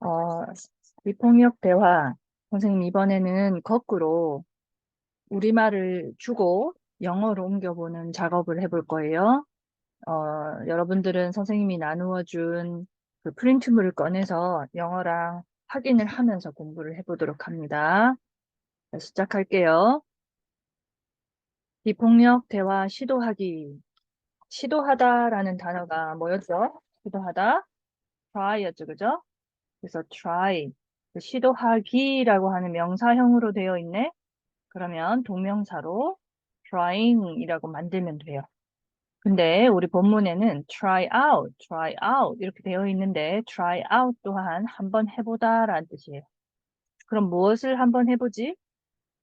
어, 비폭력 대화. 선생님, 이번에는 거꾸로 우리말을 주고 영어로 옮겨보는 작업을 해볼 거예요. 여러분들은 선생님이 나누어 준 그 프린트물을 꺼내서 영어랑 확인을 하면서 공부를 해보도록 합니다. 자, 시작할게요. 비폭력 대화 시도하기. 시도하다라는 단어가 뭐였죠? 시도하다? try였죠, 그죠? 그래서 try. 그 시도하기라고 하는 명사형으로 되어 있네. 그러면 동명사로 trying이라고 만들면 돼요. 근데 우리 본문에는 try out 이렇게 되어 있는데 try out 또한 한번 해보다라는 뜻이에요. 그럼 무엇을 한번 해보지?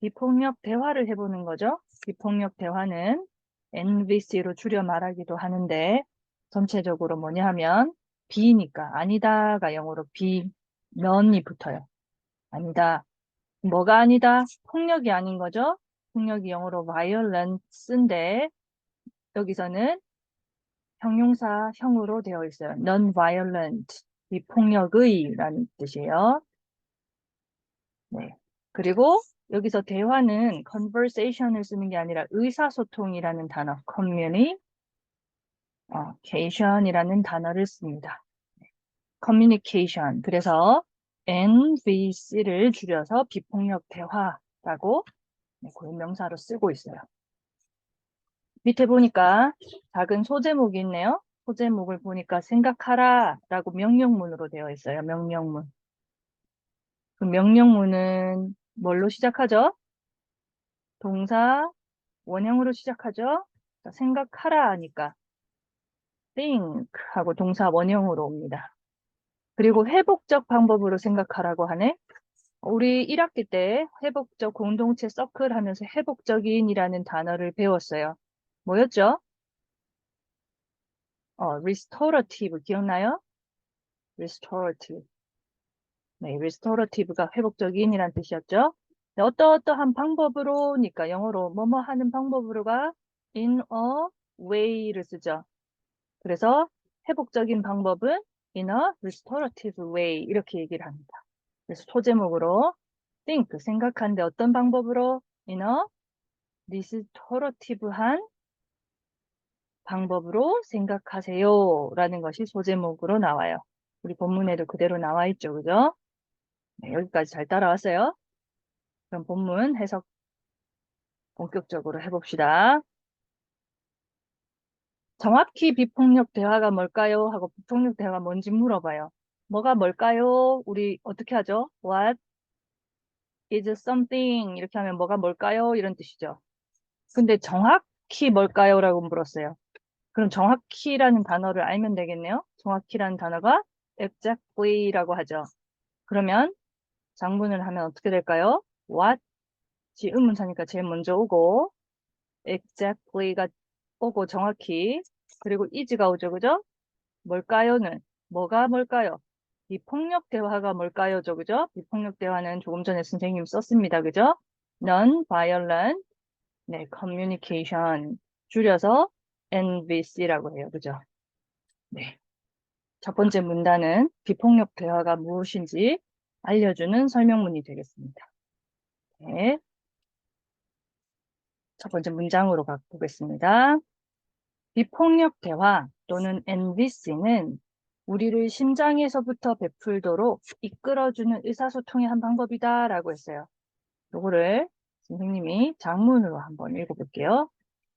비폭력 대화를 해보는 거죠. 비폭력 대화는 NVC로 줄여 말하기도 하는데 전체적으로 뭐냐 하면 B니까 아니다가 영어로 be, none이 붙어요. 아니다. 뭐가 아니다? 폭력이 아닌 거죠. 폭력이 영어로 violence인데 여기서는 형용사형으로 되어 있어요. non-violent, 비폭력의라는 뜻이에요. 네. 그리고 여기서 대화는 conversation을 쓰는 게 아니라 의사소통이라는 단어, communication이라는 단어를 씁니다. communication. 그래서 NVC를 줄여서 비폭력 대화라고 고유명사로 쓰고 있어요. 밑에 보니까 작은 소제목이 있네요. 소제목을 보니까 생각하라 라고 명령문으로 되어 있어요. 명령문. 그 명령문은 뭘로 시작하죠? 동사 원형으로 시작하죠? 자, 생각하라 하니까 think 하고 동사 원형으로 옵니다. 그리고 회복적 방법으로 생각하라고 하네. 우리 1학기 때 회복적 공동체 서클 하면서 회복적인이라는 단어를 배웠어요. 뭐였죠? restorative 기억나요? restorative. 네, restorative가 회복적인이란 뜻이었죠. 네, 어떠한 방법으로니까 영어로 뭐뭐 하는 방법으로가 in a way를 쓰죠. 그래서 회복적인 방법은 in a restorative way 이렇게 얘기를 합니다. 그래서 소제목으로 think 생각하는데 어떤 방법으로 in a restorative한 방법으로 생각하세요 라는 것이 소제목으로 나와요. 우리 본문에도 그대로 나와 있죠. 그죠? 네, 여기까지 잘 따라왔어요. 그럼 본문 해석 본격적으로 해봅시다. 정확히 비폭력 대화가 뭘까요? 하고 비폭력 대화가 뭔지 물어봐요. 뭐가 뭘까요? 우리 어떻게 하죠? What is something? 이렇게 하면 뭐가 뭘까요? 이런 뜻이죠. 근데 정확히 뭘까요? 라고 물었어요. 그럼 정확히라는 단어를 알면 되겠네요. 정확히라는 단어가 exactly라고 하죠. 그러면 장문을 하면 어떻게 될까요? What? 의문사니까 제일 먼저 오고 exactly가 오고 정확히 그리고 is가 오죠. 그죠? 뭘까요는 뭐가 뭘까요? 비폭력 대화가 뭘까요?죠. 그죠? 비폭력 대화는 조금 전에 선생님 썼습니다. 그죠? non-violent 네, communication 줄여서 NVC라고 해요. 그죠? 네. 첫 번째 문단은 비폭력 대화가 무엇인지 알려주는 설명문이 되겠습니다. 네. 첫 번째 문장으로 가보겠습니다. 비폭력 대화 또는 NVC는 우리를 심장에서부터 베풀도록 이끌어주는 의사소통의 한 방법이다라고 했어요. 요거를 선생님이 장문으로 한번 읽어볼게요.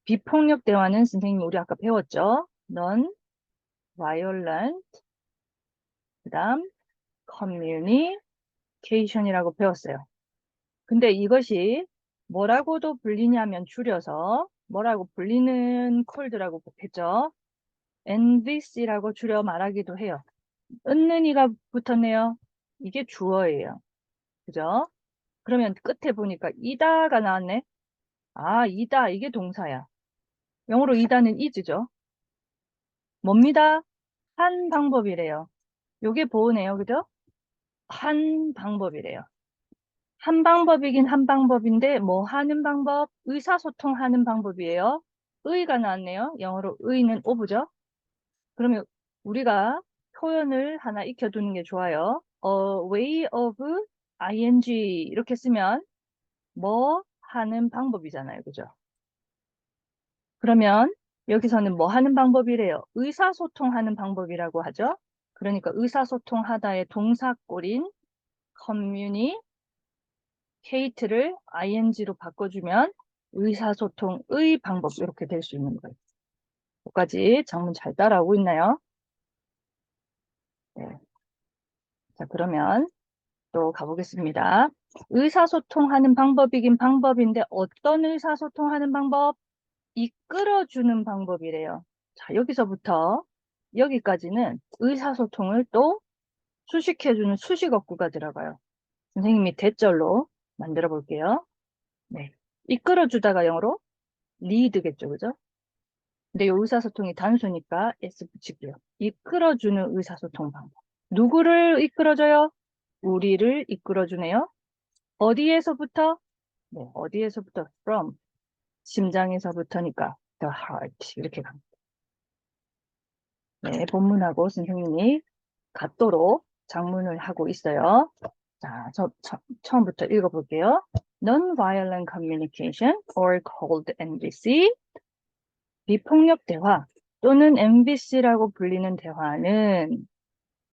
비폭력 대화는 선생님 우리 아까 배웠죠? non-violent 그다음 communication이라고 배웠어요. 근데 이것이 뭐라고도 불리냐면 줄여서 뭐라고 불리는 콜드라고 했죠? NVC라고 줄여 말하기도 해요. 은는이가 붙었네요. 이게 주어예요. 그죠? 그러면 끝에 보니까 이다가 나왔네. 아, 이다. 이게 동사야. 영어로 이다는 is죠. 뭡니다? 한 방법이래요. 요게 보호네요. 그죠? 한 방법이래요. 한 방법이긴 한 방법인데 뭐 하는 방법? 의사소통하는 방법이에요. 의가 나왔네요. 영어로 의는 오브죠. 그러면 우리가 표현을 하나 익혀두는 게 좋아요. a way of ing 이렇게 쓰면 뭐 하는 방법이잖아요. 그죠? 그러면 여기서는 뭐 하는 방법이래요? 의사소통하는 방법이라고 하죠. 그러니까 의사소통하다의 동사꼴인 communicate를 ing로 바꿔주면 의사소통의 방법 이렇게 될 수 있는 거예요. 여기까지 장문 잘 따라오고 있나요? 네. 자, 그러면 또 가보겠습니다. 의사소통하는 방법이긴 방법인데 어떤 의사소통하는 방법? 이끌어주는 방법이래요. 자, 여기서부터 여기까지는 의사소통을 또 수식해주는 수식어구가 들어가요. 선생님이 대절로 만들어 볼게요. 네. 이끌어주다가 영어로 lead겠죠, 그죠? 근데 이 의사소통이 단수니까 S 붙이고요. 이끌어주는 의사소통 방법. 누구를 이끌어줘요? 우리를 이끌어주네요. 어디에서부터? 네, 어디에서부터? From. 심장에서부터니까 the heart. 이렇게 갑니다. 네, 본문하고 선생님이 같도록 장문을 하고 있어요. 자, 처음부터 읽어볼게요. Non-violent communication, or called NVC, 비폭력 대화 또는 MVC라고 불리는 대화는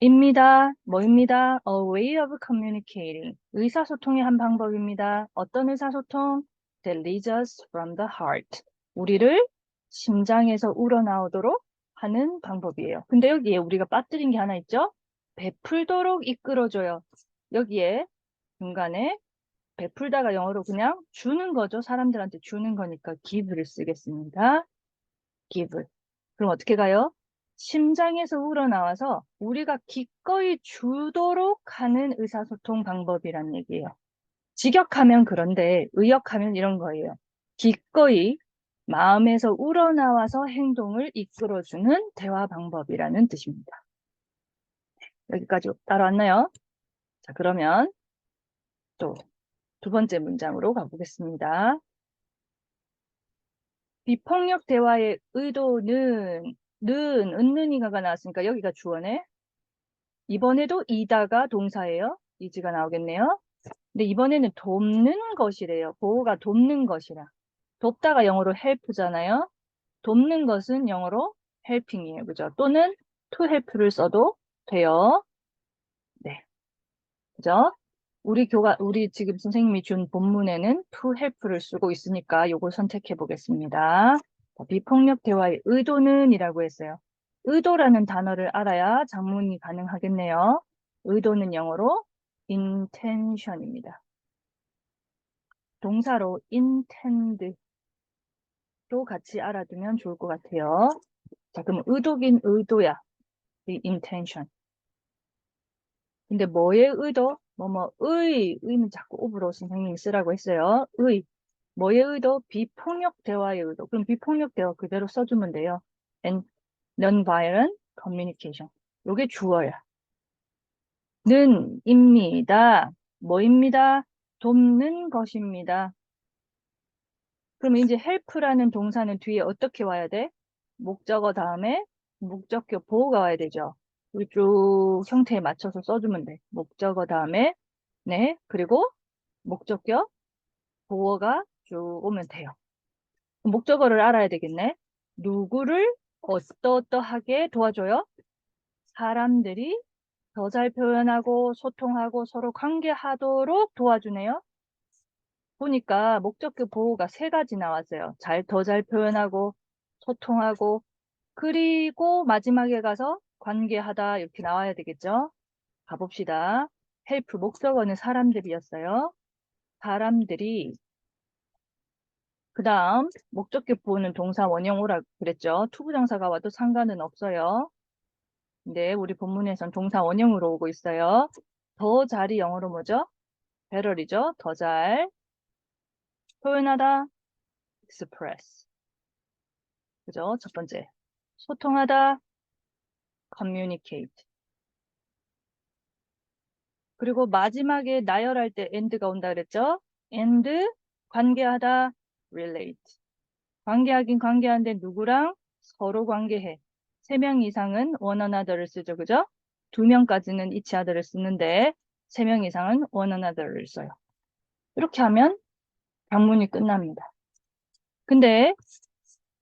입니다. 뭐입니다? A way of communicating. 의사소통의 한 방법입니다. 어떤 의사소통? That leads us from the heart. 우리를 심장에서 우러나오도록 하는 방법이에요. 근데 여기에 우리가 빠뜨린 게 하나 있죠? 베풀도록 이끌어줘요. 여기에 중간에 베풀다가 영어로 그냥 주는 거죠. 사람들한테 주는 거니까 give를 쓰겠습니다. give. 그럼 어떻게 가요? 심장에서 우러나와서 우리가 기꺼이 주도록 하는 의사소통 방법이란 얘기예요. 직역하면 그런데 의역하면 이런 거예요. 기꺼이 마음에서 우러나와서 행동을 이끌어주는 대화 방법이라는 뜻입니다. 여기까지 따라왔나요? 자, 그러면 또 두 번째 문장으로 가보겠습니다. 비폭력 대화의 의도는 은는이가가 나왔으니까 여기가 주어네. 이번에도 이다가 동사예요. 이지가 나오겠네요. 근데 이번에는 돕는 것이래요. 보호가 돕는 것이라. 돕다가 영어로 help잖아요. 돕는 것은 영어로 helping이에요. 그죠? 또는 to help를 써도 돼요. 네. 그죠? 우리 지금 선생님이 준 본문에는 to help를 쓰고 있으니까 요걸 선택해 보겠습니다. 비폭력 대화의 의도는 이라고 했어요. 의도라는 단어를 알아야 장문이 가능하겠네요. 의도는 영어로 intention입니다. 동사로 intend도 같이 알아두면 좋을 것 같아요. 자, 그럼 의도긴 의도야. 이 intention. 근데 뭐의 의도? 의는 자꾸 오브로 선생님이 쓰라고 했어요. 뭐의 의도? 비폭력 대화의 의도. 그럼 비폭력 대화 그대로 써주면 돼요. And non-violent communication. 요게 주어야. 입니다. 뭐입니다? 돕는 것입니다. 그럼 이제 help라는 동사는 뒤에 어떻게 와야 돼? 목적어 다음에 목적격 보호가 와야 되죠. 쭉 형태에 맞춰서 써주면 돼. 목적어 다음에 네, 그리고 목적격 보어가 쭉 오면 돼요. 목적어를 알아야 되겠네. 누구를 어떠어떠하게 도와줘요? 사람들이 더 잘 표현하고 소통하고 서로 관계하도록 도와주네요. 보니까 목적격 보호가 세 가지 나왔어요. 더 잘 표현하고 소통하고 그리고 마지막에 가서 관계하다 이렇게 나와야 되겠죠? 가봅시다. 헬프 목적어는 사람들이었어요. 사람들이 그 다음 목적격 보호는 동사 원형오라 그랬죠. 투부정사가 와도 상관은 없어요. 근데 우리 본문에선 동사 원형으로 오고 있어요. 더 잘이 영어로 뭐죠? better이죠. 더 잘 표현하다 express. 그죠? 첫 번째. 소통하다 communicate. 그리고 마지막에 나열할 때 and가 온다 그랬죠? and 관계하다 relate. 관계하긴 관계한데 누구랑 서로 관계해. 3명 이상은 one another를 쓰죠. 그죠? 2명까지는 each other를 쓰는데 3명 이상은 one another를 써요. 이렇게 하면 장문이 끝납니다. 근데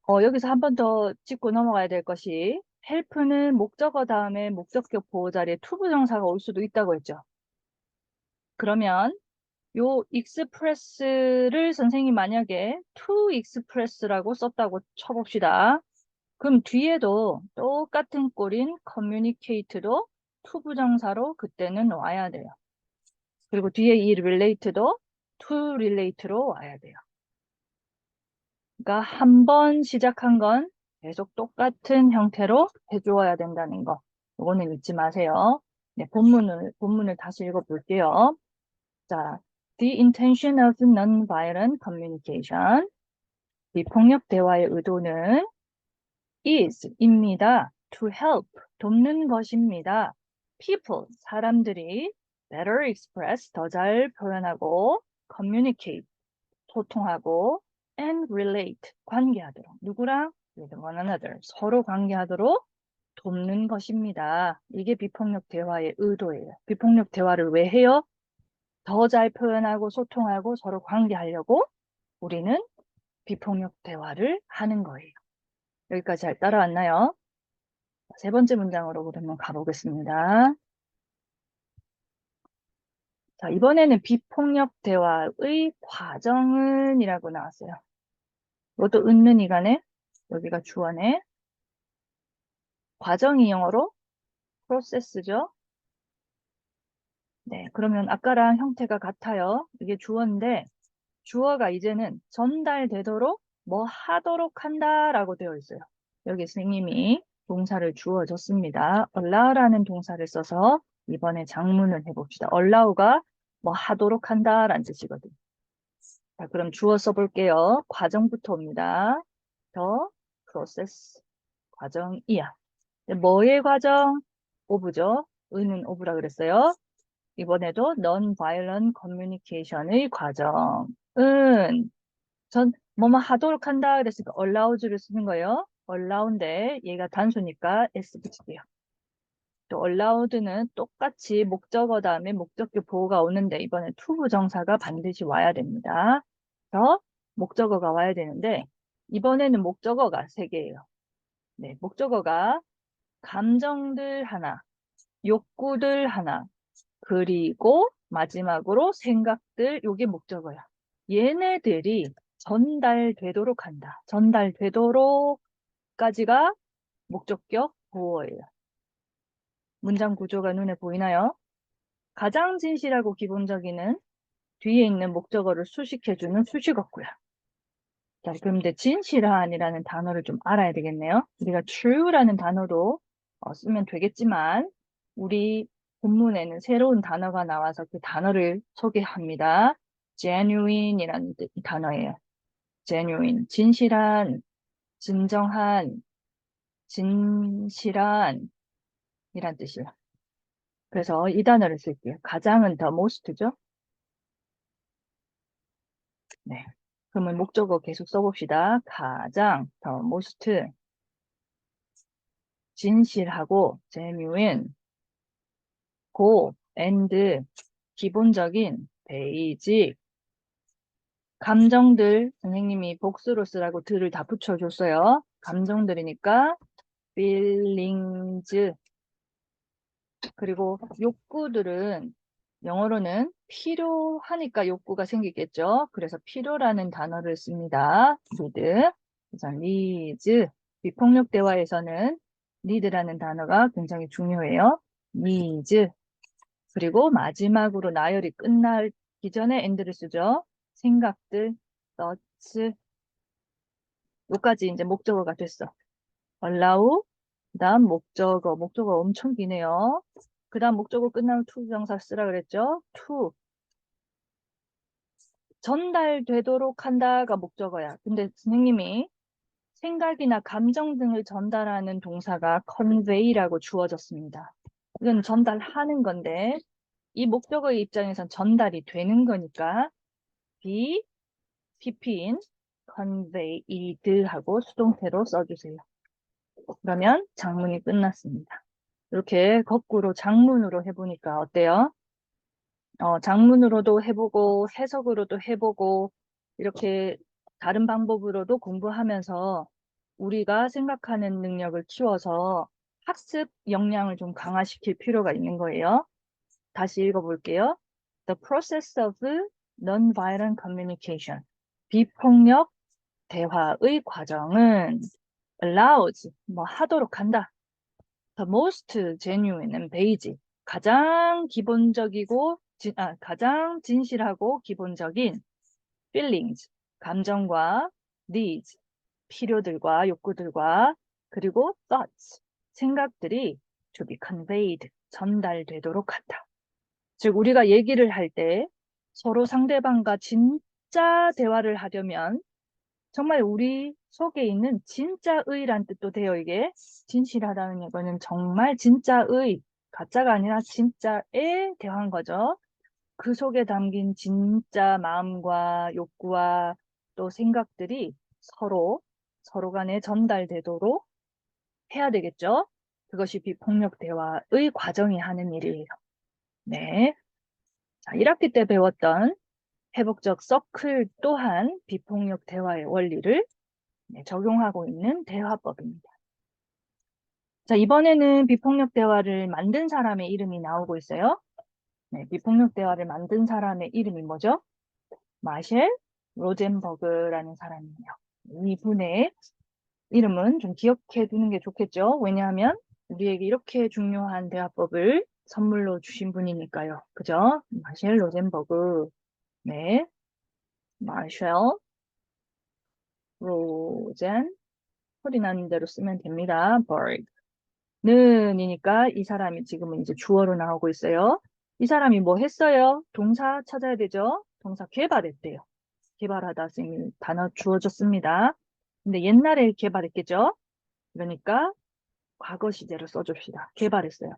여기서 한 번 더 짚고 넘어가야 될 것이 help는 목적어 다음에 목적격 보호 자리에 투부정사가 올 수도 있다고 했죠. 그러면 요 express를 선생님이 만약에 to express라고 썼다고 쳐봅시다. 그럼 뒤에도 똑같은 꼴인 communicate도 투부정사로 그때는 와야 돼요. 그리고 뒤에 이 relate도 to relate로 와야 돼요. 그러니까 한 번 시작한 건 계속 똑같은 형태로 해주어야 된다는 거. 이거는 잊지 마세요. 네, 본문을 다시 읽어볼게요. 자, the intention of non-violent communication. 비폭력 대화의 의도는 입니다. to help, 돕는 것입니다. people, 사람들이 better express, 더 잘 표현하고 communicate, 소통하고 and relate, 관계하도록. 누구랑? with one another, 서로 관계하도록 돕는 것입니다. 이게 비폭력 대화의 의도예요. 비폭력 대화를 왜 해요? 더 잘 표현하고 소통하고 서로 관계하려고 우리는 비폭력 대화를 하는 거예요. 여기까지 잘 따라왔나요? 세 번째 문장으로 그러면 가보겠습니다. 자, 이번에는 비폭력 대화의 과정은 이라고 나왔어요. 이것도 은는 이간에 여기가 주어네. 과정이 영어로 process죠. 네, 그러면 아까랑 형태가 같아요. 이게 주어인데 주어가 이제는 전달되도록 뭐 하도록 한다라고 되어 있어요. 여기 선생님이 동사를 주어줬습니다. allow라는 동사를 써서 이번에 장문을 해봅시다. allow가 뭐 하도록 한다라는 뜻이거든요. 자, 그럼 주어 써볼게요. 과정부터 옵니다. 더 process 과정이야. 뭐의 과정? 오브죠. 은은 오브라 그랬어요. 이번에도 non-violent communication의 과정은 뭐뭐 하도록 한다 그랬으니까 allowed를 쓰는 거예요. allow인데 얘가 단수니까 s 붙일게요. 또 allowed는 똑같이 목적어 다음에 목적격 보호가 오는데 이번에 to 부정사가 반드시 와야 됩니다. 그래서 목적어가 와야 되는데 이번에는 목적어가 3개예요. 네, 목적어가 감정들 하나, 욕구들 하나, 그리고 마지막으로 생각들, 요게 목적어야. 얘네들이 전달되도록 한다. 전달되도록까지가 목적격 보어예요. 문장 구조가 눈에 보이나요? 가장 진실하고 기본적인은 뒤에 있는 목적어를 수식해주는 수식어구야. 자, 그럼 이제 진실한이라는 단어를 좀 알아야 되겠네요. 우리가 true라는 단어도 쓰면 되겠지만 우리 본문에는 새로운 단어가 나와서 그 단어를 소개합니다. genuine이라는 단어예요. genuine, 진실한, 진정한, 진실한 이란 뜻이에요. 그래서 이 단어를 쓸게요. 가장은 the most죠. 네. 그러면 목적어 계속 써봅시다. 가장, the most, 진실하고, genuine, 고, and, 기본적인, 베이직, 감정들, 선생님이 복수로 쓰라고 들을 다 붙여줬어요. 감정들이니까 feelings, 그리고 욕구들은 영어로는 필요하니까 욕구가 생기겠죠. 그래서 필요라는 단어를 씁니다. need, 그래서 needs, 비폭력 대화에서는 need라는 단어가 굉장히 중요해요. needs, 그리고 마지막으로 나열이 끝나기 전에 and를 쓰죠. 생각들, thoughts, 여기까지 이제 목적어가 됐어. allow, 그 다음 목적어 엄청 기네요. 그 다음 목적어 끝나면 to 부정사 쓰라 그랬죠. to, 전달되도록 한다가 목적어야. 근데 선생님이 생각이나 감정 등을 전달하는 동사가 convey라고 주어졌습니다. 이건 전달하는 건데 이 목적어의 입장에선 전달이 되는 거니까 be, pp인 conveyed 하고 수동태로 써주세요. 그러면 장문이 끝났습니다. 이렇게 거꾸로 장문으로 해보니까 어때요? 장문으로도 해보고 해석으로도 해보고 이렇게 다른 방법으로도 공부하면서 우리가 생각하는 능력을 키워서 학습 역량을 좀 강화시킬 필요가 있는 거예요. 다시 읽어볼게요. The process of non-violent communication. 비폭력 대화의 과정은 allows, 하도록 한다. The most genuine and basic. 가장 기본적이고, 가장 진실하고 기본적인 feelings, 감정과 needs, 필요들과 욕구들과 그리고 thoughts, 생각들이 to be conveyed, 전달되도록 한다. 즉 우리가 얘기를 할 때 서로 상대방과 진짜 대화를 하려면 정말 우리 속에 있는 진짜의란 뜻도 돼요. 이게 진실하다는 이거는 정말 진짜의, 가짜가 아니라 진짜의 대화인 거죠. 그 속에 담긴 진짜 마음과 욕구와 또 생각들이 서로 간에 전달되도록 해야 되겠죠. 그것이 비폭력 대화의 과정이 하는 일이에요. 네. 자, 1학기 때 배웠던 회복적 서클 또한 비폭력 대화의 원리를 적용하고 있는 대화법입니다. 자, 이번에는 비폭력 대화를 만든 사람의 이름이 나오고 있어요. 네, 비폭력 대화를 만든 사람의 이름이 뭐죠? 마셸 로젠버그라는 사람이에요. 이분의 이름은 좀 기억해 두는 게 좋겠죠? 왜냐하면 우리에게 이렇게 중요한 대화법을 선물로 주신 분이니까요. 그죠? 마셸 로젠버그. 네. 마셸 로젠. 소리 나는 대로 쓰면 됩니다. 버그. 는이니까 이 사람이 지금은 이제 주어로 나오고 있어요. 이 사람이 뭐 했어요? 동사 찾아야 되죠? 동사 개발했대요. 개발하다 선생님이 단어 주어졌습니다. 근데 옛날에 개발했겠죠? 그러니까 과거 시제로 써줍시다. 개발했어요.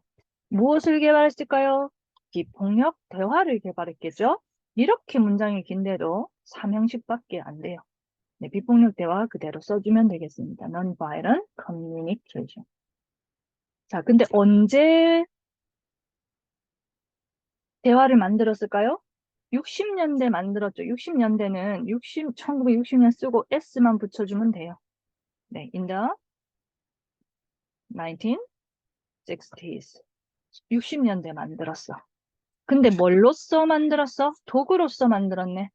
무엇을 개발했을까요? 비폭력 대화를 개발했겠죠? 이렇게 문장이 긴데도 3형식밖에 안 돼요. 네, 비폭력 대화 그대로 써주면 되겠습니다. Non-violent communication. 자, 근데 언제 대화를 만들었을까요? 60년대 만들었죠. 60년대는 1960년 쓰고 S만 붙여주면 돼요. 네, in the 1960s. 60년대 만들었어. 근데 뭘로써 만들었어? 도구로써 만들었네.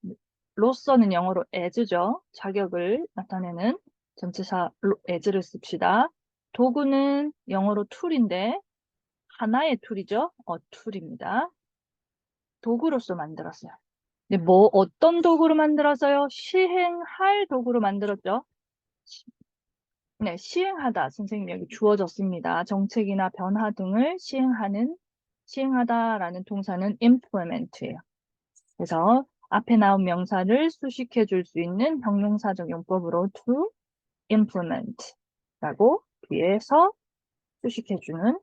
로서는 영어로 as죠. 자격을 나타내는 전치사 as를 씁시다. 도구는 영어로 툴인데 하나의 툴이죠. 툴입니다. 도구로서 만들었어요. 근데 어떤 도구로 만들었어요? 시행할 도구로 만들었죠. 네, 시행하다. 선생님 여기 주어졌습니다. 정책이나 변화 등을 시행하다라는 동사는 implement예요. 그래서 앞에 나온 명사를 수식해 줄 수 있는 형용사적 용법으로 to implement라고 뒤에서 수식해 주는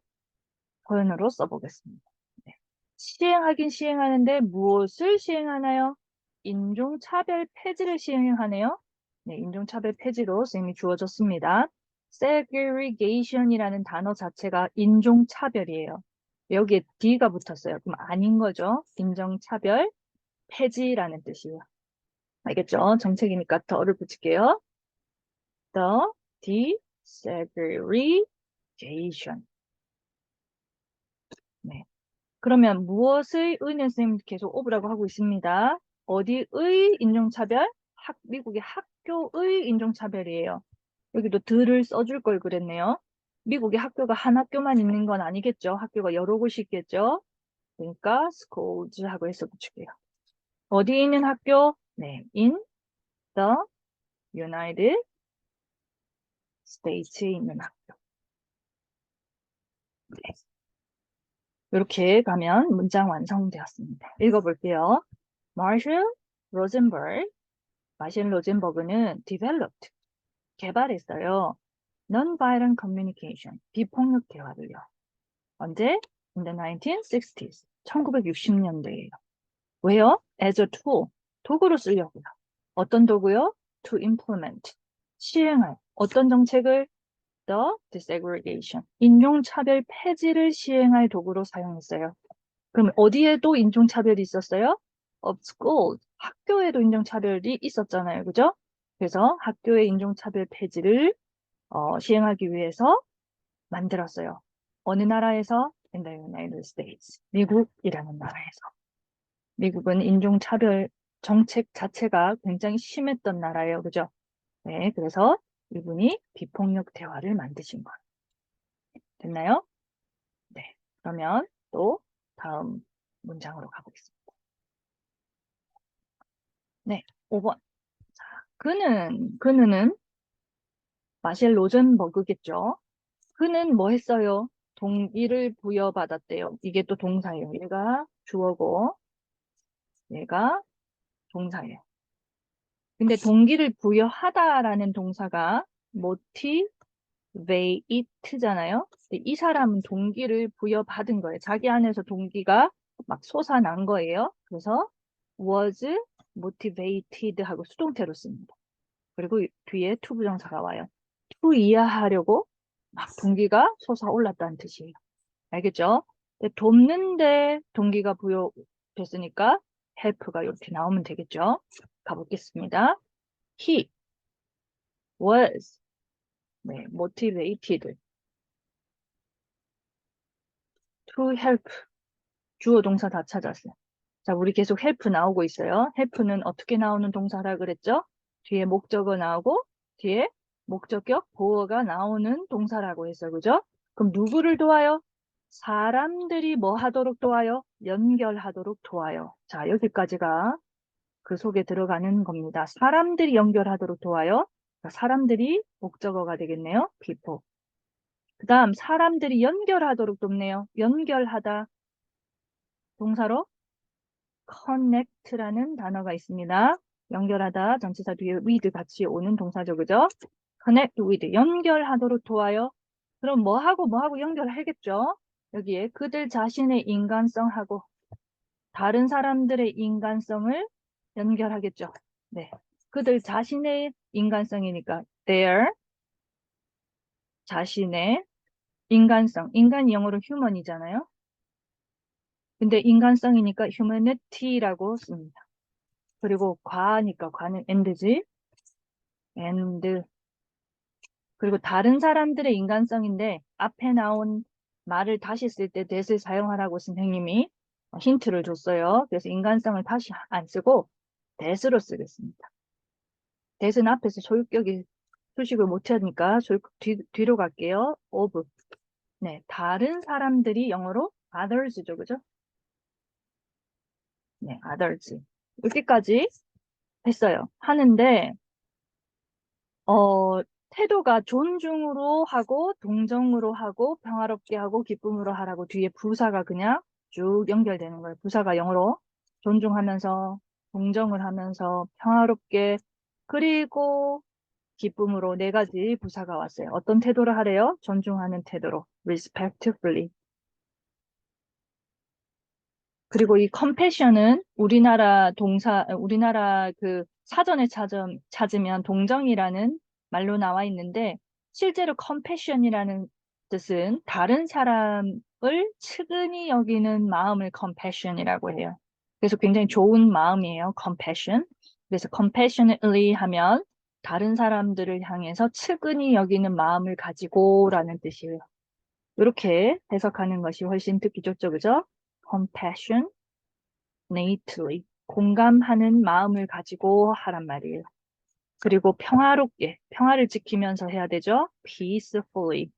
표현으로 써보겠습니다. 네. 시행하긴 시행하는데 무엇을 시행하나요? 인종차별 폐지를 시행하네요. 네, 인종차별 폐지로 선생님이 주어졌습니다. segregation이라는 단어 자체가 인종차별이에요. 여기에 D가 붙었어요. 그럼 아닌 거죠. 인종차별 폐지라는 뜻이에요. 알겠죠? 정책이니까 더를 붙일게요. The desegregation. 네. 그러면 무엇의 의는 선생님 계속 오브라고 하고 있습니다. 어디의 인종차별? 미국의 학교의 인종차별이에요. 여기도 들을 써줄 걸 그랬네요. 미국의 학교가 한 학교만 있는 건 아니겠죠. 학교가 여러 곳이 있겠죠. 그러니까 schools 하고 해서 붙일게요. 어디에 있는 학교? 네, in the United States에 있는 학교. 네. 이렇게 가면 문장 완성되었습니다. 읽어볼게요. 마셜 로젠버그는 developed, 개발했어요. Non-violent communication, 비폭력 대화를요. 언제? In the 1960s, 1960년대예요. 왜요? As a tool, 도구로 쓰려고요. 어떤 도구요? To implement, 시행할. 어떤 정책을? the desegregation. 인종차별 폐지를 시행할 도구로 사용했어요. 그럼 어디에도 인종차별이 있었어요? Of school. 학교에도 인종차별이 있었잖아요. 그죠? 그래서 학교의 인종차별 폐지를 시행하기 위해서 만들었어요. 어느 나라에서? In the United States. 미국이라는 나라에서. 미국은 인종차별 정책 자체가 굉장히 심했던 나라예요. 그죠? 네, 그래서 이분이 비폭력 대화를 만드신 거예요. 됐나요? 네. 그러면 또 다음 문장으로 가보겠습니다. 네, 5번. 자, 그는 마셸 로젠버그겠죠? 그는 뭐 했어요? 동의를 부여받았대요. 이게 또 동사예요. 얘가 주어고, 얘가 동사예요. 근데 동기를 부여하다라는 동사가 motivate잖아요. 근데 이 사람은 동기를 부여받은 거예요. 자기 안에서 동기가 막 솟아난 거예요. 그래서 was motivated 하고 수동태로 씁니다. 그리고 뒤에 to 부정사가 와요. to 이해하려고 막 동기가 솟아올랐다는 뜻이에요. 알겠죠? 근데 돕는데 동기가 부여됐으니까 help가 이렇게 나오면 되겠죠? 가보겠습니다. He was motivated to help. 주어 동사 다 찾았어요. 자, 우리 계속 help 나오고 있어요. help는 어떻게 나오는 동사라 그랬죠? 뒤에 목적어 나오고 뒤에 목적격 보어가 나오는 동사라고 했어요. 그죠? 그럼 누구를 도와요? 사람들이 뭐 하도록 도와요? 연결하도록 도와요. 자, 여기까지가 그 속에 들어가는 겁니다. 사람들이 연결하도록 도와요. 사람들이 목적어가 되겠네요. people. 그 다음 사람들이 연결하도록 돕네요. 연결하다 동사로 connect라는 단어가 있습니다. 연결하다 전치사 뒤에 with 같이 오는 동사죠. 그죠? connect with 연결하도록 도와요. 그럼 뭐하고 연결하겠죠? 여기에 그들 자신의 인간성하고 다른 사람들의 인간성을 연결하겠죠. 네. 그들 자신의 인간성이니까 their 자신의 인간성. 인간이 영어로 human이잖아요. 근데 인간성이니까 humanity라고 씁니다. 그리고 과니까 과는 and지. and. 그리고 다른 사람들의 인간성인데 앞에 나온 말을 다시 쓸 때 that을 사용하라고 선생님이 힌트를 줬어요. 그래서 인간성을 다시 안 쓰고 that으로 쓰겠습니다. that은 앞에서 소유격이 수식을 못하니까 뒤로 갈게요. of. 네, 다른 사람들이 영어로 others죠. 그죠? 네, others. 여기까지 했어요. 하는데 태도가 존중으로 하고 동정으로 하고 평화롭게 하고 기쁨으로 하라고 뒤에 부사가 그냥 쭉 연결되는 거예요. 부사가 영어로 존중하면서 동정을 하면서 평화롭게 그리고 기쁨으로 네 가지 부사가 왔어요. 어떤 태도를 하래요? 존중하는 태도로 respectfully. 그리고 이 compassion은 우리나라 그 사전에 찾으면 동정이라는 말로 나와 있는데 실제로 compassion이라는 뜻은 다른 사람을 측은히 여기는 마음을 compassion이라고 해요. 그래서 굉장히 좋은 마음이에요. compassion. 그래서 compassionately 하면 다른 사람들을 향해서 측은히 여기는 마음을 가지고라는 뜻이에요. 이렇게 해석하는 것이 훨씬 듣기 좋죠, 그죠? compassionately, 공감하는 마음을 가지고 하란 말이에요. 그리고 평화롭게, 평화를 지키면서 해야 되죠? peacefully.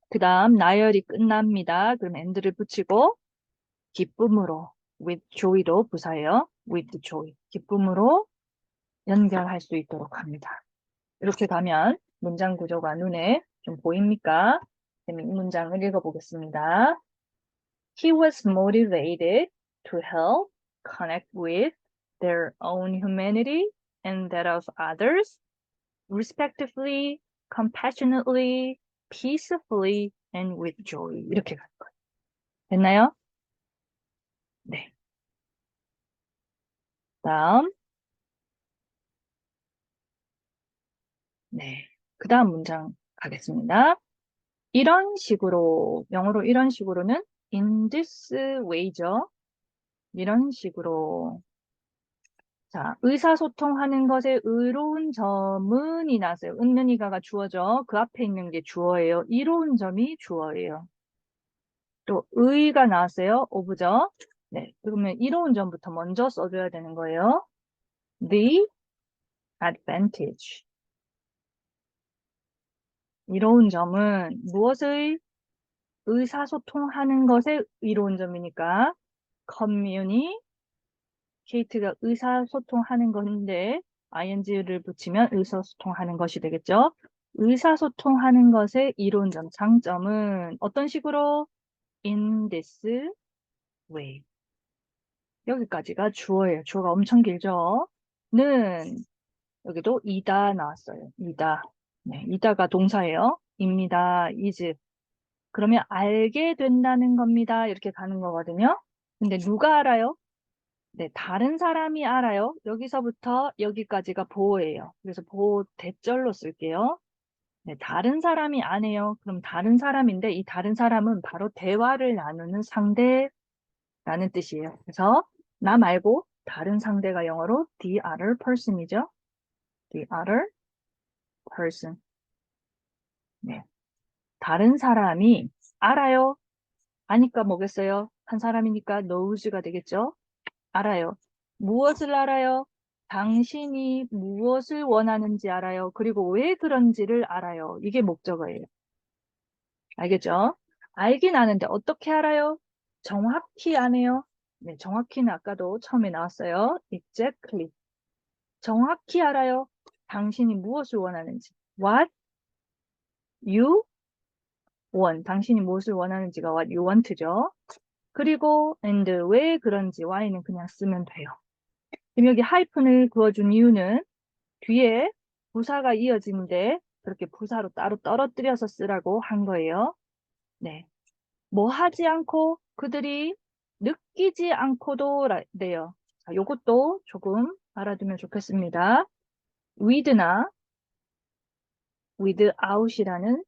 그 다음 나열이 끝납니다. 그럼 and를 붙이고 기쁨으로, with joy로 부사예요. with joy. 기쁨으로 연결할 수 있도록 합니다. 이렇게 가면 문장 구조가 눈에 좀 보입니까? 그럼 이 문장을 읽어보겠습니다. He was motivated to help connect with their own humanity and that of others, respectively, compassionately, peacefully, and with joy. 이렇게 가는 거예요. 됐나요? 네. 다음. 네. 그 다음 문장 가겠습니다. 이런 식으로, 영어로 이런 식으로는 in this way죠. 이런 식으로. 자, 의사소통하는 것에 의로운 점은이 나왔어요. 은는이가가 주어죠. 그 앞에 있는 게 주어예요. 이로운 점이 주어예요. 또 의가 나왔어요. 오브죠. 네, 그러면 이로운 점부터 먼저 써줘야 되는 거예요. The advantage. 이로운 점은 무엇의 의사소통하는 것에 이로운 점이니까 communicate가 의사소통하는 건데 ing를 붙이면 의사소통하는 것이 되겠죠. 의사소통하는 것의 이로운 점, 장점은 어떤 식으로 in this way. 여기까지가 주어예요. 주어가 엄청 길죠. 는 여기도 이다 나왔어요. 이다. 네, 이다가 동사예요. 입니다. is. 그러면 알게 된다는 겁니다. 이렇게 가는 거거든요. 근데 누가 알아요? 네, 다른 사람이 알아요. 여기서부터 여기까지가 보어예요. 그래서 보어 대절로 쓸게요. 네, 다른 사람이 안 해요. 그럼 다른 사람인데 이 다른 사람은 바로 대화를 나누는 상대라는 뜻이에요. 그래서 나 말고 다른 상대가 영어로 the other person이죠. the other person. 네, 다른 사람이 알아요. 아니까 뭐겠어요? 한 사람이니까 knows가 되겠죠? 알아요. 무엇을 알아요? 당신이 무엇을 원하는지 알아요. 그리고 왜 그런지를 알아요. 이게 목적어예요. 알겠죠? 알긴 아는데 어떻게 알아요? 정확히 안 해요. 네, 정확히는 아까도 처음에 나왔어요. exactly. 정확히 알아요. 당신이 무엇을 원하는지. What you want. 당신이 무엇을 원하는지가 what you want죠. 그리고 and 왜 그런지 why는 그냥 쓰면 돼요. 그럼 여기 하이픈을 그어준 이유는 뒤에 부사가 이어지는데 그렇게 부사로 따로 떨어뜨려서 쓰라고 한 거예요. 네. 뭐 하지 않고 그들이 느끼지 않고도 돼요. 자, 요것도 조금 알아두면 좋겠습니다. with나 without이라는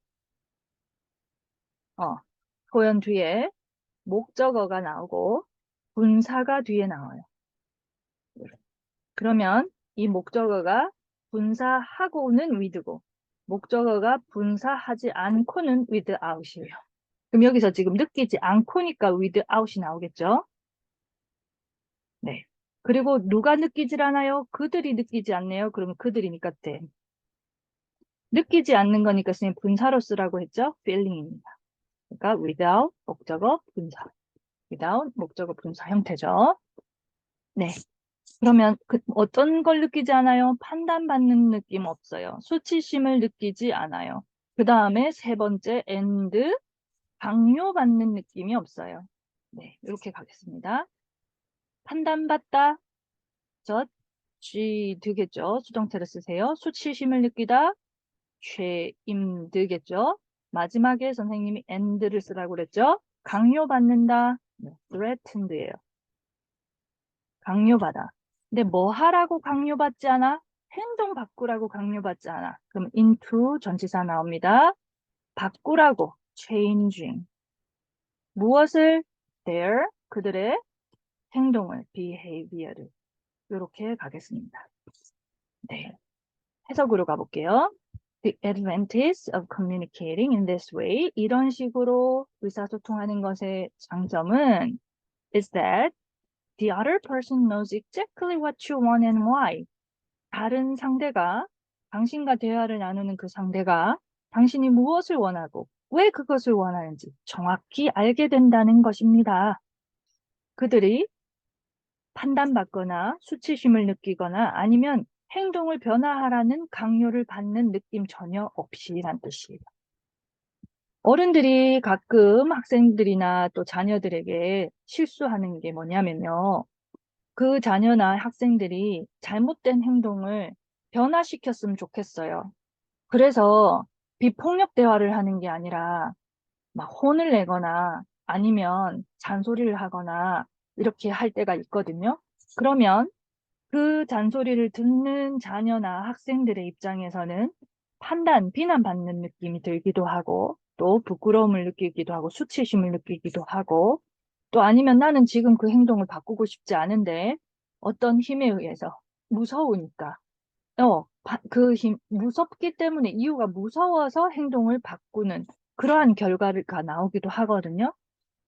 표현 뒤에 목적어가 나오고 분사가 뒤에 나와요. 그러면 이 목적어가 분사하고는 with고 목적어가 분사하지 않고는 without이에요. 그럼 여기서 지금 느끼지 않고니까 without이 나오겠죠? 네. 그리고 누가 느끼질 않아요? 그들이 느끼지 않네요. 그러면 그들이니까 돼. 느끼지 않는 거니까 선생님 분사로 쓰라고 했죠? feeling입니다. 그러니까 without 목적어 분사. without 목적어 분사 형태죠. 네. 그러면 어떤 걸 느끼지 않아요? 판단받는 느낌 없어요. 수치심을 느끼지 않아요. 그 다음에 세 번째 and 강요받는 느낌이 없어요. 네, 이렇게 가겠습니다. 판단받다, 되겠죠. 수동태를 쓰세요. 수치심을 느끼다, 되겠죠. 마지막에 선생님이 and를 쓰라고 그랬죠. 강요받는다, threatened예요. 강요받아. 근데 뭐 하라고 강요받지 않아? 행동 바꾸라고 강요받지 않아. 그럼 into 전치사 나옵니다. 바꾸라고 changing. 무엇을? their 그들의 행동을 behavior를 이렇게 가겠습니다. 네. 해석으로 가볼게요. The advantage of communicating in this way 이런 식으로 의사소통하는 것의 장점은 is that the other person knows exactly what you want and why. 다른 상대가 당신과 대화를 나누는 그 상대가 당신이 무엇을 원하고 왜 그것을 원하는지 정확히 알게 된다는 것입니다. 그들이 판단받거나 수치심을 느끼거나 아니면 행동을 변화하라는 강요를 받는 느낌 전혀 없이란 뜻이에요. 어른들이 가끔 학생들이나 또 자녀들에게 실수하는 게 뭐냐면요. 그 자녀나 학생들이 잘못된 행동을 변화시켰으면 좋겠어요. 그래서 비폭력 대화를 하는 게 아니라 막 혼을 내거나 아니면 잔소리를 하거나 이렇게 할 때가 있거든요. 그러면 그 잔소리를 듣는 자녀나 학생들의 입장에서는 비난받는 느낌이 들기도 하고, 또 부끄러움을 느끼기도 하고, 수치심을 느끼기도 하고, 또 아니면 나는 지금 그 행동을 바꾸고 싶지 않은데, 어떤 힘에 의해서 무서우니까, 그 무섭기 때문에 이유가 무서워서 행동을 바꾸는 그러한 결과가 나오기도 하거든요.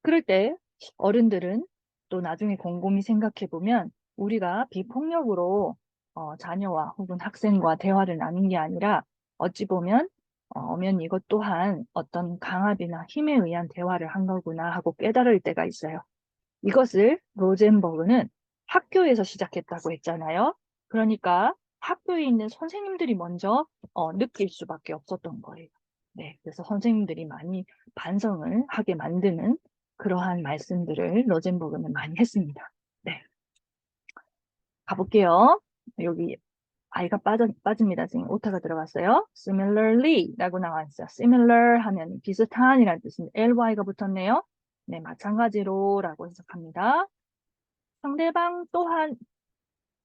그럴 때 어른들은 또 나중에 곰곰이 생각해 보면 우리가 비폭력으로 자녀와 혹은 학생과 대화를 나눈 게 아니라 어찌 보면 엄연히 이것 또한 어떤 강압이나 힘에 의한 대화를 한 거구나 하고 깨달을 때가 있어요. 이것을 로젠버그는 학교에서 시작했다고 했잖아요. 그러니까 학교에 있는 선생님들이 먼저 느낄 수밖에 없었던 거예요. 네, 그래서 선생님들이 많이 반성을 하게 만드는 그러한 말씀들을 로젠버그는 많이 했습니다. 네, 가볼게요. 여기 아이가 빠집니다. 지금 오타가 들어갔어요. similarly 라고 나와 있어요. similar 하면 비슷한이라는 뜻입니다. ly가 붙었네요. 네, 마찬가지로 라고 해석합니다. 상대방 또한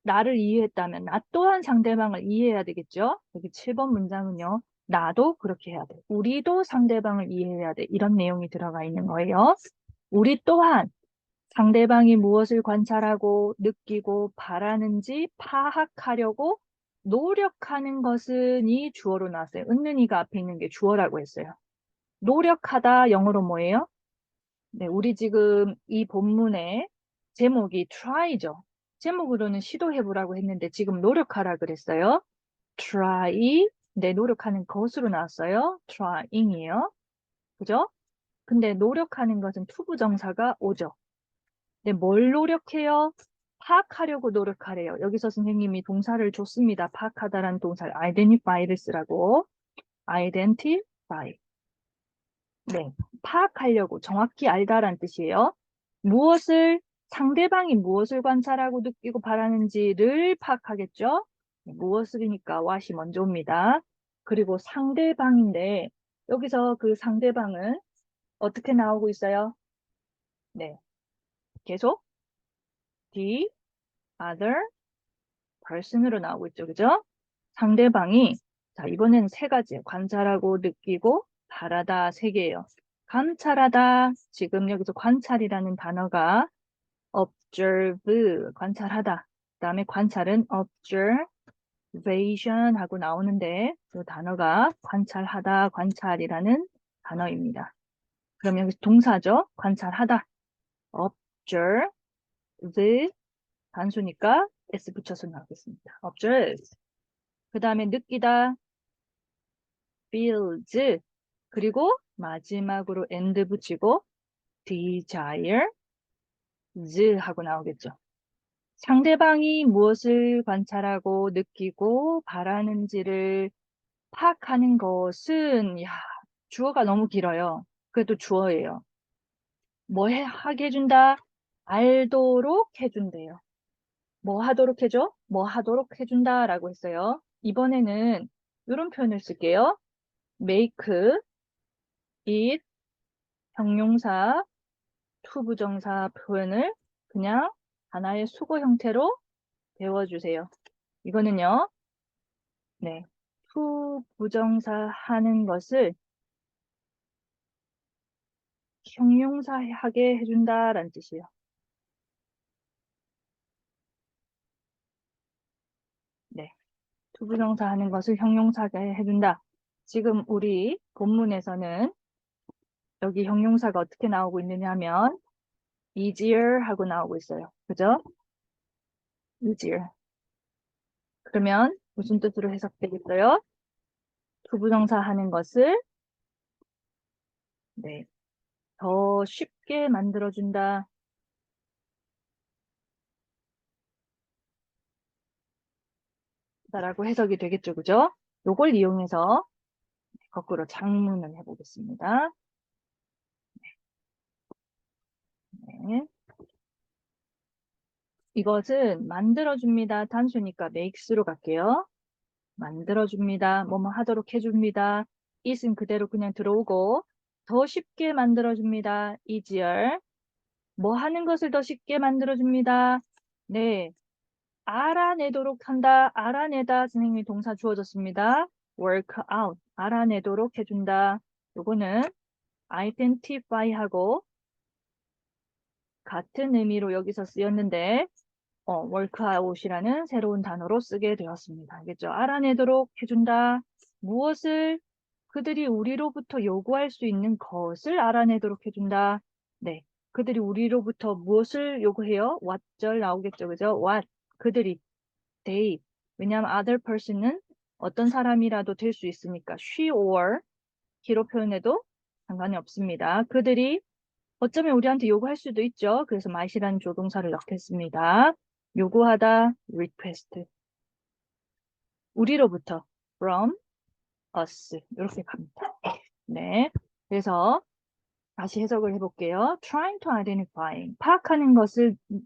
나를 이해했다면 나 또한 상대방을 이해해야 되겠죠? 여기 7번 문장은요. 나도 그렇게 해야 돼. 우리도 상대방을 이해해야 돼. 이런 내용이 들어가 있는 거예요. 우리 또한 상대방이 무엇을 관찰하고 느끼고 바라는지 파악하려고 노력하는 것은 이 주어로 나왔어요. 은는 이가 앞에 있는 게 주어라고 했어요. 노력하다 영어로 뭐예요? 네, 우리 지금 이 본문의 제목이 try죠. 제목으로는 시도해보라고 했는데 지금 노력하라 그랬어요. try, 네, 노력하는 것으로 나왔어요. trying이에요. 그죠? 근데 노력하는 것은 투부정사가 오죠. 네, 뭘 노력해요? 파악하려고 노력하래요. 여기서 선생님이 동사를 줬습니다. 파악하다라는 동사를 identify를 쓰라고. identify. 네, 파악하려고 정확히 알다라는 뜻이에요. 상대방이 무엇을 관찰하고 느끼고 바라는지를 파악하겠죠? 네, 무엇을이니까 what이 먼저 옵니다. 그리고 상대방인데, 여기서 그 상대방은 어떻게 나오고 있어요? 네, 계속 the other person으로 나오고 있죠. 그죠? 상대방이, 자, 이번에는 세 가지예요. 관찰하고 느끼고 바라다 세 개예요. 감찰하다, 지금 여기서 관찰이라는 단어가 observe, 관찰하다. 그 다음에 관찰은 observation 하고 나오는데 그 단어가 관찰하다, 관찰이라는 단어입니다. 그럼 여기 동사죠. 관찰하다. observe, 단수니까 s 붙여서 나오겠습니다. observe. 그 다음에 느끼다, feels. 그리고 마지막으로 and 붙이고 desire, 하고 나오겠죠. 상대방이 무엇을 관찰하고 느끼고 바라는지를 파악하는 것은, 주어가 너무 길어요. 그래도 주어예요. 하게 해준다? 알도록 해준대요. 뭐 하도록 해줘? 뭐 하도록 해준다라고 했어요. 이번에는 이런 표현을 쓸게요. make it, 형용사, 투부정사 표현을 그냥 하나의 수거 형태로 배워주세요. 이거는요, 네, 투부정사 하는 것을 형용사하게 해준다라는 뜻이에요. 네, 투부정사 하는 것을 형용사하게 해준다. 지금 우리 본문에서는 여기 형용사가 어떻게 나오고 있느냐 하면 easier 하고 나오고 있어요. 그죠? easier. 그러면 무슨 뜻으로 해석되겠어요? 투부정사 하는 것을, 네, 더 쉽게 만들어준다. 라고 해석이 되겠죠. 그죠? 요걸 이용해서 거꾸로 장문을 해보겠습니다. 네. 이것은 만들어줍니다. 단수니까 makes로 갈게요. 만들어줍니다. 뭐뭐 하도록 해줍니다. it은 그대로 그냥 들어오고 더 쉽게 만들어줍니다. easier. 뭐 하는 것을 더 쉽게 만들어줍니다. 네. 알아내도록 한다. 알아내다. 선생님이 동사 주어졌습니다. work out, 알아내도록 해준다. 요거는 identify하고 같은 의미로 여기서 쓰였는데 workout이라는 새로운 단어로 쓰게 되었습니다. 알겠죠? 알아내도록 해준다. 무엇을 그들이 우리로부터 요구할 수 있는 것을 알아내도록 해준다. 네, 그들이 우리로부터 무엇을 요구해요? what 절 나오겠죠, 그죠? what 그들이 they 왜냐하면 other person은 어떤 사람이라도 될 수 있으니까 she or he로 표현해도 상관이 없습니다. 그들이 어쩌면 우리한테 요구할 수도 있죠. 그래서 might이라는 조동사를 넣겠습니다. 요구하다, request. 우리로부터, from us. 이렇게 갑니다. 네. 그래서 다시 해석을 해볼게요. trying to identify.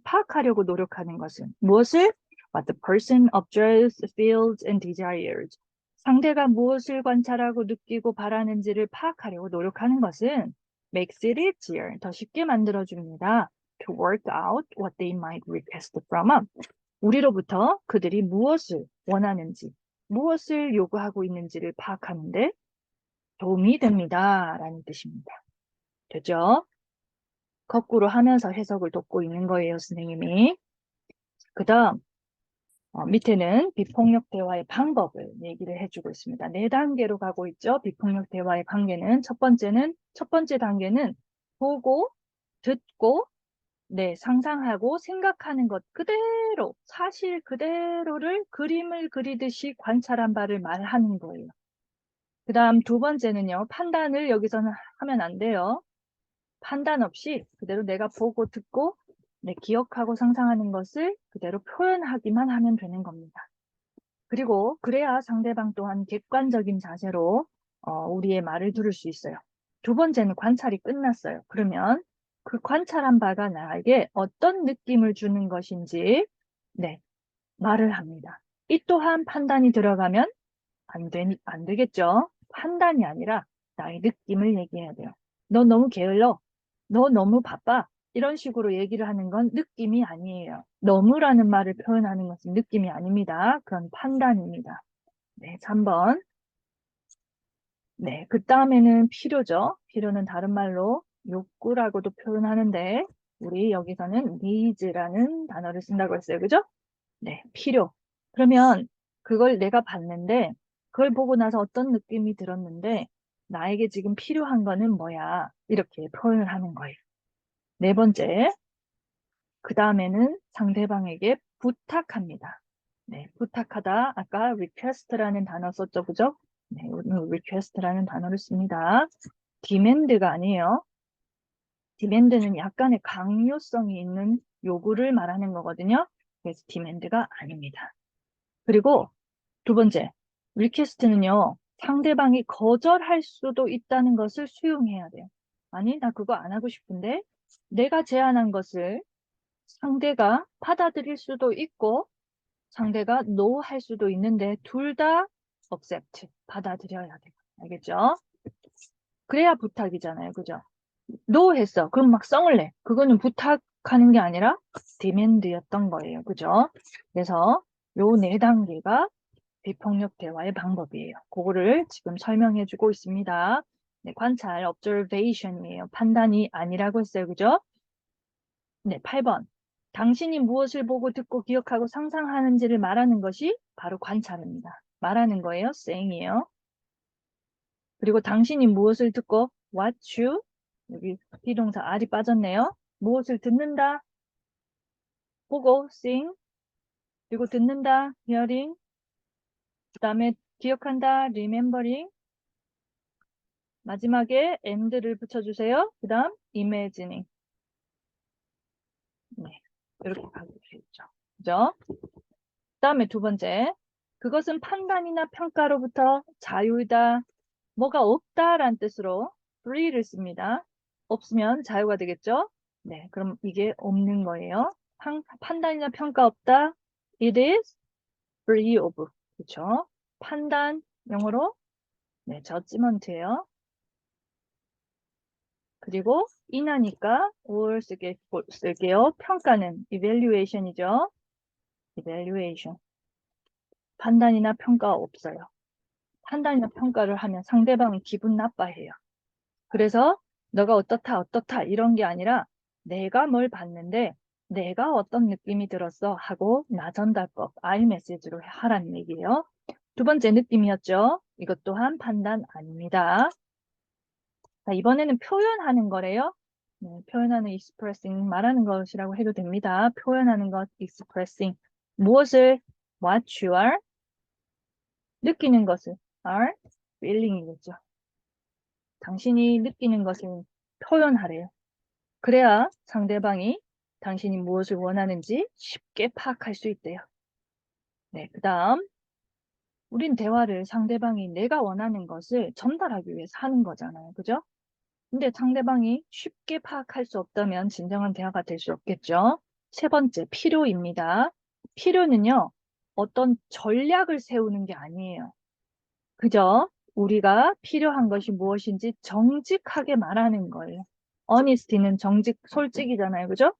파악하려고 노력하는 것은 무엇을? What the person observes, feels, and desires. 상대가 무엇을 관찰하고 느끼고 바라는지를 파악하려고 노력하는 것은 makes it easier. 더 쉽게 만들어줍니다. To work out what they might request from us. 우리로부터 그들이 무엇을 원하는지, 무엇을 요구하고 있는지를 파악하는데 도움이 됩니다. 라는 뜻입니다. 되죠? 거꾸로 하면서 해석을 돕고 있는 거예요, 선생님이. 그 다음, 밑에는 비폭력 대화의 방법을 얘기를 해주고 있습니다. 4단계로 가고 있죠. 비폭력 대화의 관계는 첫 번째 단계는 보고, 듣고, 네, 상상하고 생각하는 것 그대로, 사실 그대로를 그림을 그리듯이 관찰한 바를 말하는 거예요. 그 다음 두 번째는요, 판단을 여기서는 하면 안 돼요. 판단 없이 그대로 내가 보고 듣고 네, 기억하고 상상하는 것을 그대로 표현하기만 하면 되는 겁니다. 그리고 그래야 상대방 또한 객관적인 자세로 우리의 말을 들을 수 있어요. 두 번째는 관찰이 끝났어요. 그러면 그 관찰한 바가 나에게 어떤 느낌을 주는 것인지 네, 말을 합니다. 이 또한 판단이 들어가면 안 되겠죠. 판단이 아니라 나의 느낌을 얘기해야 돼요. 너 너무 게을러. 너 너무 바빠. 이런 식으로 얘기를 하는 건 느낌이 아니에요. 너무라는 말을 표현하는 것은 느낌이 아닙니다. 그건 판단입니다. 네, 3번. 네, 그 다음에는 필요죠. 필요는 다른 말로 욕구라고도 표현하는데 우리 여기서는 needs라는 단어를 쓴다고 했어요. 그죠? 네, 필요. 그러면 그걸 내가 봤는데 그걸 보고 나서 어떤 느낌이 들었는데 나에게 지금 필요한 거는 뭐야? 이렇게 표현을 하는 거예요. 네 번째, 그 다음에는 상대방에게 부탁합니다. 네, 부탁하다. 아까 request라는 단어 썼죠, 그죠? 네, 오늘 request라는 단어를 씁니다. demand가 아니에요. demand는 약간의 강요성이 있는 요구를 말하는 거거든요. 그래서 demand가 아닙니다. 그리고 두 번째, request는요, 상대방이 거절할 수도 있다는 것을 수용해야 돼요. 아니, 나 그거 안 하고 싶은데 내가 제안한 것을 상대가 받아들일 수도 있고 상대가 no 할 수도 있는데 둘 다 accept, 받아들여야 돼요. 알겠죠? 그래야 부탁이잖아요. 그죠? no 했어. 그럼 막 썽을 내. 그거는 부탁하는 게 아니라 demand였던 거예요. 그죠? 그래서 요 4단계가 비폭력 대화의 방법이에요. 그거를 지금 설명해 주고 있습니다. 네, 관찰, observation이에요. 판단이 아니라고 했어요. 그죠? 네, 8번. 당신이 무엇을 보고 듣고 기억하고 상상하는지를 말하는 것이 바로 관찰입니다. 말하는 거예요. saying이에요. 그리고 당신이 무엇을 듣고 what you 여기 비동사 R이 빠졌네요. 무엇을 듣는다. 보고 seeing 그리고 듣는다 hearing 그 다음에 기억한다 remembering 마지막에 and를 붙여주세요. 그 다음 imagining 네, 이렇게 가고 있죠. 그죠? 그 다음에 두 번째 그것은 판단이나 평가로부터 자유다. 뭐가 없다라는 뜻으로 free를 씁니다. 없으면 자유가 되겠죠? 네, 그럼 이게 없는 거예요. 판단이나 평가 없다. It is free of. 그렇죠? 판단 영어로 네, judgment예요. 그리고 인하니까 or 쓸게요. 평가는 evaluation이죠. evaluation. 판단이나 평가 없어요. 판단이나 평가를 하면 상대방이 기분 나빠해요. 그래서 너가 어떻다 이런 게 아니라 내가 뭘 봤는데 내가 어떤 느낌이 들었어 하고 나 전달법 I 메시지로 하라는 얘기예요. 두 번째 느낌이었죠. 이것 또한 판단 아닙니다. 자, 이번에는 표현하는 거래요. 네, 표현하는 expressing 말하는 것이라고 해도 됩니다. 표현하는 것 expressing 무엇을 what you are 느끼는 것을 are feeling이겠죠. 당신이 느끼는 것을 표현하래요. 그래야 상대방이 당신이 무엇을 원하는지 쉽게 파악할 수 있대요. 네, 그 다음 우린 대화를 상대방이 내가 원하는 것을 전달하기 위해서 하는 거잖아요. 그죠? 근데 상대방이 쉽게 파악할 수 없다면 진정한 대화가 될 수 없겠죠. 세 번째, 필요입니다. 필요는요, 어떤 전략을 세우는 게 아니에요. 그죠? 우리가 필요한 것이 무엇인지 정직하게 말하는 거예요. honesty는 솔직이잖아요. 그죠?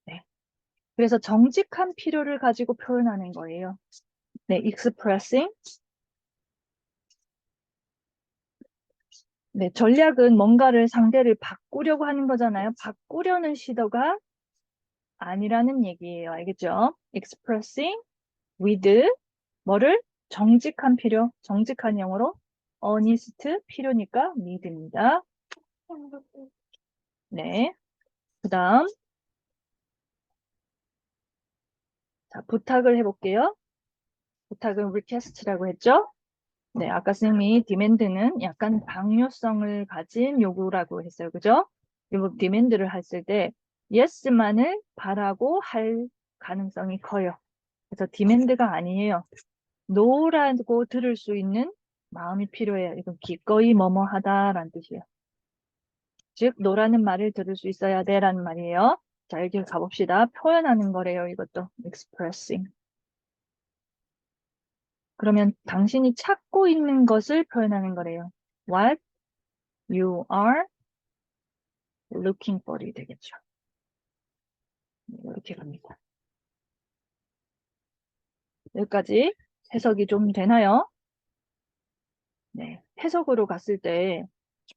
네. 그래서 정직한 필요를 가지고 표현하는 거예요. 네, expressing. 네, 전략은 뭔가를 상대를 바꾸려고 하는 거잖아요. 바꾸려는 시도가 아니라는 얘기예요. 알겠죠? expressing with 뭐를? 정직한 필요, 정직한 영어로 honest 필요니까 need입니다. 네. 그 다음, 자, 부탁을 해볼게요. 부탁은 request라고 했죠? 네, 아까 쌤이 demand는 약간 강요성을 가진 요구라고 했어요. 그죠? 이거 demand를 했을 때 yes만을 바라고 할 가능성이 커요. 그래서 demand가 아니에요. no라고 들을 수 있는 마음이 필요해요. 이건 기꺼이 뭐뭐 하다라는 뜻이에요. 즉, no라는 말을 들을 수 있어야 돼라는 말이에요. 자, 여기 가봅시다. 표현하는 거래요. 이것도 expressing. 그러면 당신이 찾고 있는 것을 표현하는 거래요. What you are looking for이 되겠죠. 이렇게 갑니다. 여기까지 해석이 좀 되나요? 네. 해석으로 갔을 때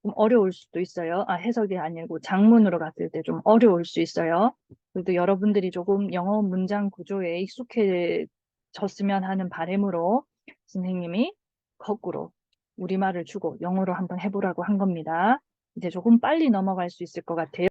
좀 어려울 수도 있어요. 아, 해석이 아니고 장문으로 갔을 때 좀 어려울 수 있어요. 그래도 여러분들이 조금 영어 문장 구조에 익숙해졌으면 하는 바람으로 선생님이 거꾸로 우리말을 주고 영어로 한번 해보라고 한 겁니다. 이제 조금 빨리 넘어갈 수 있을 것 같아요.